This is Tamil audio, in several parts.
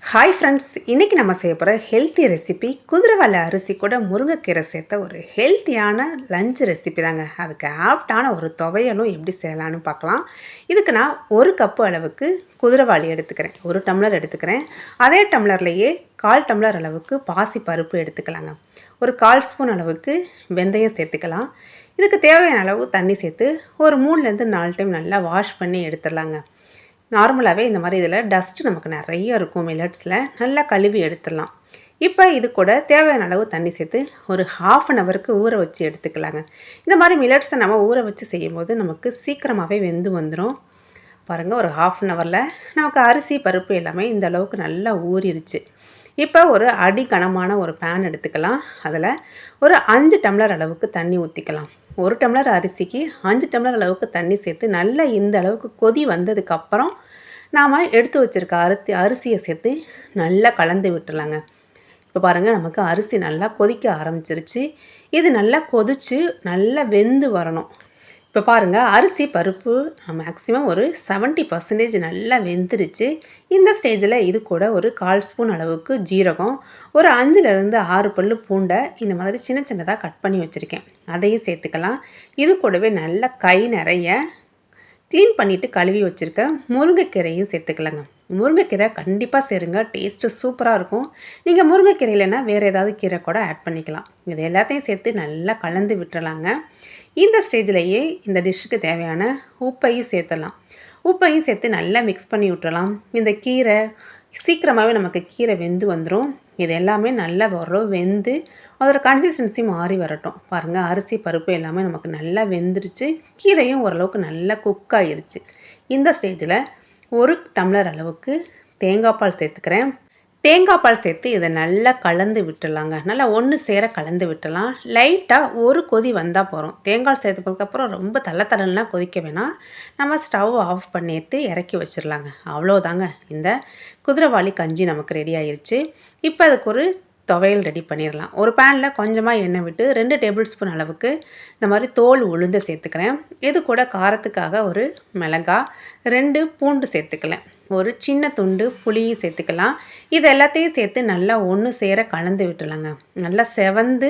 ஹாய் ஃப்ரெண்ட்ஸ், இன்றைக்கி நம்ம செய்ய போகிற ஹெல்த்தி ரெசிபி குதிரைவாலி அரிசி கூட முருங்கைக்கீரை சேர்த்த ஒரு ஹெல்த்தியான லஞ்ச் ரெசிபி தாங்க. அதுக்கு ஆப்டான ஒரு துவையலும் எப்படி செய்யலான்னு பார்க்கலாம். இதுக்கு நான் 1 கப்பு அளவுக்கு குதிரைவாலி எடுத்துக்கிறேன், 1 டம்ளர் எடுத்துக்கிறேன். அதே டம்ளர்லேயே 1/4 டம்ளர் அளவுக்கு பாசி பருப்பு எடுத்துக்கலாங்க. ஒரு 1/4 ஸ்பூன் அளவுக்கு வெந்தயம் சேர்த்துக்கலாம். இதுக்கு தேவையான அளவு தண்ணி சேர்த்து ஒரு 3லேருந்து 4 டைம் நல்லா வாஷ் பண்ணி எடுத்துடலாங்க. நார்மலாகவே இந்த மாதிரி இதில் டஸ்ட்டு நமக்கு நிறைய இருக்கும். மில்லட்ஸில் நல்லா கழுவி எடுத்துடலாம். இப்போ இது கூட தேவையான அளவு தண்ணி சேர்த்து ஒரு 1/2 அன் ஹவருக்கு ஊற வச்சு எடுத்துக்கலாங்க. இந்த மாதிரி மில்லட்ஸை நம்ம ஊற வச்சு செய்யும்போது நமக்கு சீக்கிரமாகவே வெந்து வந்துடும். பாருங்கள், ஒரு 1/2 அன் ஹவரில் நமக்கு அரிசி பருப்பு எல்லாமே இந்த அளவுக்கு நல்லா ஊறிடுச்சு. இப்போ ஒரு அடி கனமான ஒரு பேன் எடுத்துக்கலாம். அதில் ஒரு 5 டம்ளர் அளவுக்கு தண்ணி ஊற்றிக்கலாம். 1 டம்ளர் அரிசிக்கு 5 டம்ளர் அளவுக்கு தண்ணி சேர்த்து நல்லா இந்த அளவுக்கு கொதி வந்ததுக்கப்புறம் நாம் எடுத்து வச்சுருக்க அரிசியை சேர்த்து நல்லா கலந்து விட்டுலாங்க. இப்போ பாருங்கள், நமக்கு அரிசி நல்லா கொதிக்க ஆரம்பிச்சிருச்சு. இது நல்லா கொதித்து நல்லா வெந்து வரணும். இப்போ பாருங்கள், அரிசி பருப்பு மேக்ஸிமம் ஒரு 70% நல்லா வெந்துருச்சு. இந்த ஸ்டேஜில் இது கூட ஒரு 1/4 ஸ்பூன் அளவுக்கு ஜீரகம், ஒரு 5லேருந்து 6 பல்லு பூண்டை இந்த மாதிரி சின்ன சின்னதாக கட் பண்ணி வச்சுருக்கேன், அதையும் சேர்த்துக்கலாம். இது கூடவே நல்லா கை நிறைய க்ளீன் பண்ணிவிட்டு கழுவி வச்சுருக்க முருங்கைக்கீரையும் சேர்த்துக்கலாங்க. முருங்கைக்கீரை கண்டிப்பாக சேருங்க, டேஸ்ட்டு சூப்பராக இருக்கும். நீங்கள் முருங்கைக்கீரை இல்லைன்னா வேறு ஏதாவது கீரை கூட ஆட் பண்ணிக்கலாம். இது எல்லாத்தையும் சேர்த்து நல்லா கலந்து விட்டுறலாங்க. இந்த ஸ்டேஜ்லேயே இந்த டிஷ்ஷுக்கு தேவையான உப்பையும் சேர்த்துடலாம். உப்பையும் சேர்த்து நல்லா மிக்ஸ் பண்ணி விட்டுறலாம். இந்த கீரை சீக்கிரமாகவே நமக்கு கீரை வெந்து வந்துடும். இது எல்லாமே நல்லா வெந்து அதோட கன்சிஸ்டன்சி மாறி வரட்டும். பாருங்கள், அரிசி பருப்பு எல்லாமே நமக்கு நல்லா வெந்துருச்சு. கீரையும் ஓரளவுக்கு நல்லா குக் ஆகிருச்சு. இந்த ஸ்டேஜில் 1 டம்ளர் அளவுக்கு தேங்காய் பால் சேர்த்துக்கிறேன். தேங்காய் பால் சேர்த்து இதை நல்லா கலந்து விட்டுடலாங்க. நல்லா ஒன்று சேர கலந்து விட்டுடலாம். லைட்டாக ஒரு கொதி வந்தால் போகிறோம். தேங்காய் சேர்த்துக்கப்புறம் ரொம்ப தள்ளலாம் கொதிக்க வேணாம். நம்ம ஸ்டவ் ஆஃப் பண்ணிட்டு இறக்கி வச்சிடலாங்க. அவ்வளோதாங்க, இந்த குதிரைவாலி கஞ்சி நமக்கு ரெடி ஆயிடுச்சு. இப்போ அதுக்கு ஒரு துவையல் ரெடி பண்ணிடலாம். ஒரு பேனில் கொஞ்சமாக எண்ணெய் விட்டு 2 டேபிள் ஸ்பூன் அளவுக்கு இந்த மாதிரி தோல் உளுந்து சேர்த்துக்கிறேன். இது கூட காரத்துக்காக ஒரு மிளகாய், 2 பூண்டு சேர்த்துக்கலாம். ஒரு சின்ன துண்டு புளியும் சேர்த்துக்கலாம். இது எல்லாத்தையும் சேர்த்து நல்லா ஒன்று சேர கலந்து விட்டுலாங்க. நல்லா செவந்து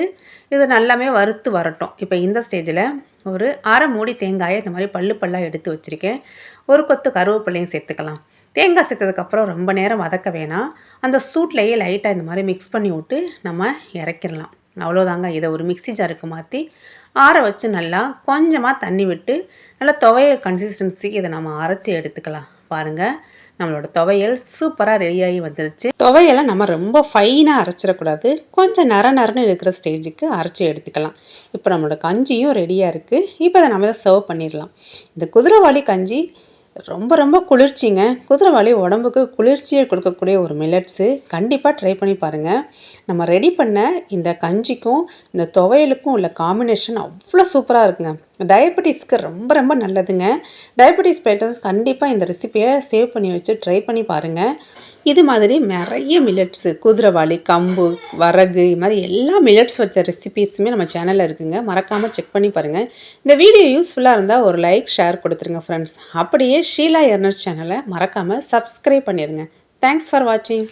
இது நல்லாமே வறுத்து வரட்டும். இப்போ இந்த ஸ்டேஜில் ஒரு 1/2 மூடி தேங்காயை இந்த மாதிரி பல்லாக எடுத்து வச்சுருக்கேன். ஒரு கொத்து கருவேப்பிலையும் சேர்த்துக்கலாம். தேங்காய் சேர்த்ததுக்கப்புறம் ரொம்ப நேரம் வதக்க வேணாம். அந்த சூட்லேயே லைட்டாக இந்த மாதிரி மிக்ஸ் பண்ணி விட்டு நம்ம இறக்கிடலாம். அவ்வளோதாங்க. இதை ஒரு மிக்ஸி ஜாருக்கு மாற்றி ஆற வச்சு நல்லா கொஞ்சமாக தண்ணி விட்டு நல்லா துவையல் கன்சிஸ்டன்சிக்கு இதை நம்ம அரைச்சி எடுத்துக்கலாம். பாருங்கள், நம்மளோட துவையல் சூப்பராக ரெடியாகி வந்துருச்சு. துவையலை நம்ம ரொம்ப ஃபைனாக அரைச்சிடக்கூடாது, கொஞ்சம் நரன்னு இருக்கிற ஸ்டேஜுக்கு அரைச்சி எடுத்துக்கலாம். இப்போ நம்மளோட கஞ்சியும் ரெடியாக இருக்குது. இப்போ அதை நம்ம சர்வ் பண்ணிடலாம். இந்த குதிரைவாலி கஞ்சி ரொம்ப குளிர்ச்சிங்க. குதிரைவாலி உடம்புக்கு குளிர்ச்சியை கொடுக்கக்கூடிய ஒரு மில்லட்ஸு. கண்டிப்பாக ட்ரை பண்ணி பாருங்கள். நம்ம ரெடி பண்ண இந்த கஞ்சிக்கும் இந்த துவையலுக்கும் உள்ள காம்பினேஷன் அவ்வளோ சூப்பராக இருக்குங்க. டயபெட்டிஸ்க்கு ரொம்ப நல்லதுங்க. டயபெட்டிஸ் பேஷண்ட்ஸ் கண்டிப்பாக இந்த ரெசிபியை சேவ் பண்ணி வச்சு ட்ரை பண்ணி பாருங்கள். இது மாதிரி நிறைய மில்லட்ஸு, குதிரைவாலி, கம்பு, வரகு, இது மாதிரி எல்லா மில்லட்ஸ் வச்ச ரெசிபீஸுமே நம்ம சேனலில் இருக்குங்க. மறக்காமல் செக் பண்ணி பாருங்கள். இந்த வீடியோ யூஸ்ஃபுல்லாக இருந்தால் ஒரு லைக், ஷேர் கொடுத்துருங்க ஃப்ரெண்ட்ஸ். அப்படியே ஷீலா எர்னர்ஸ் சேனலை மறக்காமல் சப்ஸ்கிரைப் பண்ணிடுங்க. தேங்க்ஸ் ஃபார் வாட்சிங்.